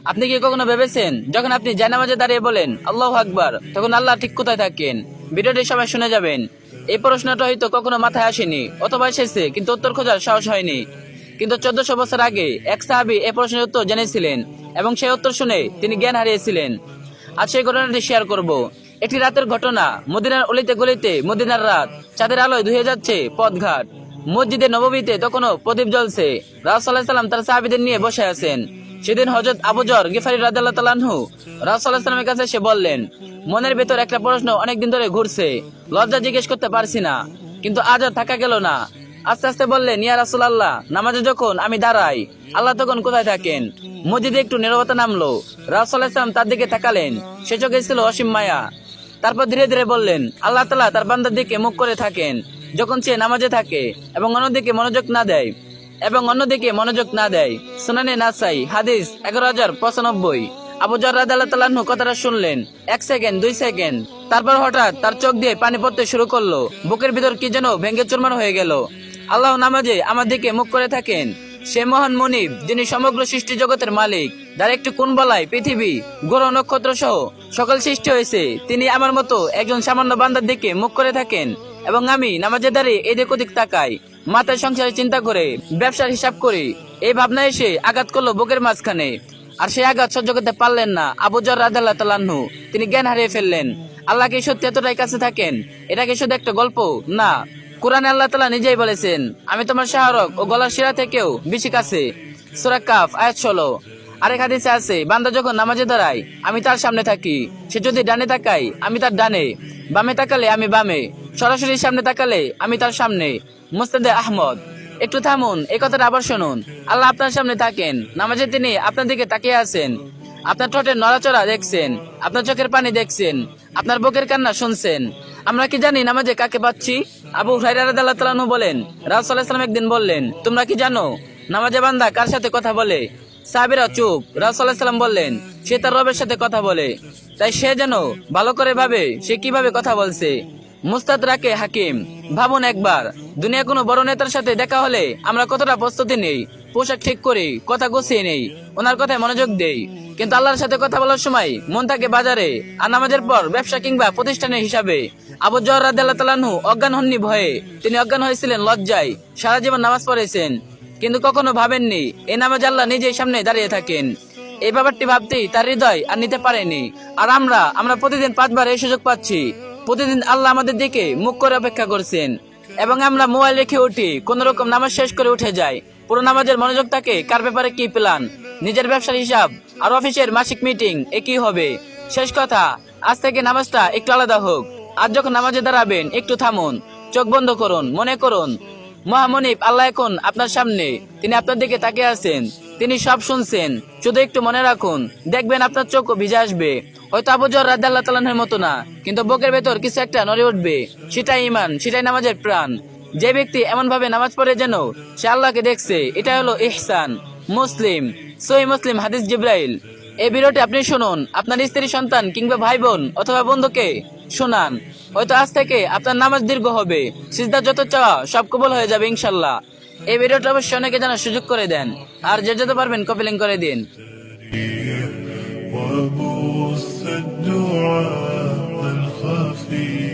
আপনি কি কখনো ভেবেছেন যখন আপনি জায়নামাজে দাঁড়িয়ে বলেন আল্লাহু আকবার, তখন আল্লাহ ঠিক কোথায় থাকেন? ভিডিওটি সবাই শুনে যাবেন। এই প্রশ্নটা হয়তো কখনো মাথায় আসেনি, অথবা এসেছে কিন্তু উত্তর খোঁজার সাহস হয়নি। কিন্তু 1400 বছর আগে এক সাহাবী এই প্রশ্নের উত্তর জেনেছিলেন, এবং সেই উত্তর শুনে তিনি জ্ঞান হারিয়েছিলেন। আজ সেই ঘটনাটি শেয়ার করব। একটি রাতের ঘটনা। মদিনার অলিতে গলিতে মদিনার রাত, চাঁদের আলোয় ধুয়ে যাচ্ছে পথঘাট। মসজিদে নববীতে তখনও প্রদীপ জ্বলছে। রাসূলুল্লাহ সাল্লাল্লাহু আলাইহি ওয়াসাল্লাম তার সাহাবীদের নিয়ে বসে আছেন। সেদিন হযরত আবু যর গিফারী রাদিয়াল্লাহু তাআলা আনহু রাসূলুল্লাহ সাল্লাল্লাহু আলাইহি ওয়াসাল্লামের কাছে এসে বললেন, মনের ভেতর একটা প্রশ্ন অনেকদিন ধরে ঘুরছে, লজ্জা জিজ্ঞেস করতে পারছি না, কিন্তু আজ আর থাকা গেল না। আস্তে আস্তে বললেন, ইয়া রাসূলুল্লাহ, নামাজে যখন আমি দাঁড়াই, আল্লাহ তখন কোথায় থাকেন? মসজিদে একটু নীরবতা নামলো। রাসূলুল্লাহ সাল্লাল্লাহু আলাইহি ওয়াসাল্লাম তার দিকে তাকালেন। সে চোখে ছিল অসীম মায়া। তারপর ধীরে ধীরে বললেন, আল্লাহ তাআলা তার বান্দার দিকে মুখ করে থাকেন যখন সে নামাজে থাকে এবং অন্যদিকে মনোযোগ না দেয়। সুনানে নাসাই, হাদিস 11095। আবু যর রাদিয়াল্লাহু তাআলা আনহু কথাটা শুনলেন। 1 সেকেন্ড, 2 সেকেন্ড, তারপর হঠাৎ তার চোখ দিয়ে পানি পড়তে শুরু করলো। বুকের ভিতর কি যেন ভেঙে চুরমার হয়ে গেল। আল্লাহ নামাজে আমার দিকে মুখ করে থাকেন। সে মহান মুনিব, যিনি সমগ্র সৃষ্টি জগতের মালিক, যার একটি কোন বলায় পৃথিবী, গ্রহ নক্ষত্র সহ সকল সৃষ্টি হয়েছে, তিনি আমার মতো একজন সামান্য বান্দার দিকে মুখ করে থাকেন। এবং আমি নামাজে দাঁড়িয়ে এদিক ওদিক তাকাই, মাথায় সংসারে চিন্তা করে, ব্যবসার হিসাব করি। এই ভাবনা এসে আঘাত করলো বুকের মাঝখানে। আর সেই আঘাত সহ্য করতে পারলেন না আবু যর রাদিয়াল্লাহু তাআলা আনহু। তিনি জ্ঞান হারিয়ে ফেললেন। আল্লাহ কি সত্যি এতটাই কাছে থাকেন? এটা কি শুধু একটা গল্প? না, কোরআনে আল্লাহ তাআলা নিজেই বলেছেন, আমি তোমার শাহরগ ও গলার শিরা থেকেও বেশি কাছে। সূরা কাফ আয়াত 16। আরেক হাদিসে আছে, বান্দা যখন নামাজে দাঁড়ায়, আমি তার সামনে থাকি। সে যদি ডানে তাকায়, আমি তার ডানে, বামে তাকালে আমি বামে, সরাসরি সামনে তাকালে আমি তার সামনে। মুস্তাদে আহমদ। একটু থামুন, এই কথাটা আবার শুনুন। আল্লাহ আপনার সামনে থাকেন, নামাজে তিনি আপনার দিকে তাকিয়ে আছেন। আপনার ঠোঁটের নড়াচড়া দেখছেন, আপনার চোখের পানি দেখছেন, আপনার বুকের কান্না শুনছেন। আমরা কি জানি নামাজে কাকে পাচ্ছি? আবু হুরায়রা রাদিয়াল্লাহু তাআলা আনহু বলেন, রাসূলুল্লাহ সাল্লাল্লাহু আলাইহি ওয়াসাল্লাম একদিন বললেন, তোমরা কি জানো নামাজে বান্দা কার সাথে কথা বলে? সাহাবীরা চুপ। রাসূলুল্লাহ সাল্লাল্লাহু আলাইহি ওয়াসাল্লাম বললেন, সে তার রবের সাথে কথা বলে। তাই সে যেন ভালো করে ভাবে সে কিভাবে কথা বলছে। মুস্তাদরাকে হাকিম। ভাবুন একবার, দুনিয়া কোনো বড় নেতার সাথে দেখা হলে আমরা কতটা প্রস্তুতি নেই, পোশাক ঠিক করি, কথা গুছিয়ে নেই, ওনার কথায় মনোযোগ দেই। কিন্তু আল্লাহর সাথে কথা বলার সময় মন থাকে বাজারে, আর নামাজের পর ব্যবসা কিংবা প্রতিষ্ঠানের হিসাবে। আবু যর রাদিয়াল্লাহু তাআলা আনহু অজ্ঞান হননি ভয়ে, তিনি অজ্ঞান হয়েছিলেন লজ্জায়। সারা জীবন নামাজ পড়েছেন, কিন্তু কখনো ভাবেননি এই নামাজ আল্লাহ নিজেই সামনে দাঁড়িয়ে থাকেন। এই ব্যাপারটি ভাবতেই তার হৃদয় আর নিতে পারেনি। আর আমরা প্রতিদিন 5 বার এই সুযোগ পাচ্ছি। প্রতিদিন আল্লাহ আমাদের দিকে মুখ করে অপেক্ষা করছেন, এবং আমরা মোবাইল রেখে উঠি, কোন রকম নামাজ শেষ করে উঠে যাই। পুরো নামাজের মনোযোগ থাকে কার ব্যাপারে কি প্ল্যান, নিজের ব্যবসার হিসাব আর অফিসের মাসিক মিটিং একই হবে। শেষ কথা, আজ থেকে নামাজটা একটু আলাদা হোক। আজ যখন নামাজে দাঁড়াবেন, একটু থামুন, চোখ বন্ধ করুন, মনে করুন মহামনিব আল্লাহ এখন আপনার সামনে, তিনি আপনার দিকে তাকিয়ে আছেন, তিনি সব শুনছেন। শুধু একটু মনে রাখুন, দেখবেন আপনার চোখও ভিজে আসবে। হয়তো আবু যর রাদিয়াল্লাহু তাআলা আনহুর মতো না, কিন্তু বুকের ভেতর কিছু একটা নড়ে উঠবে। সেটাই ঈমান, সেটাই নামাজের প্রাণ। যে ব্যক্তি এমন ভাবে নামাজ পড়ে যেন সে আল্লাহকে দেখছে, এটা হলো ইহসান। মুসলিম, সহিহ মুসলিম, হাদিস জিবরাইল। এই ভিডিওটি আপনি শুনুন, আপনার স্ত্রী, সন্তান কিংবা ভাই বোন অথবা বন্ধুকে শোনান। হয়তো আজ থেকে আপনার নামাজ দীর্ঘ হবে, সিজদা যত চাওয়া সব কবুল হয়ে যাবে ইনশাআল্লাহ। এই ভিডিওটা অবশ্যই অনেকে জানার সুযোগ করে দেন, আর যে যত পারবেন কপি লিংক করে দিন। وبث الدعاء الخفي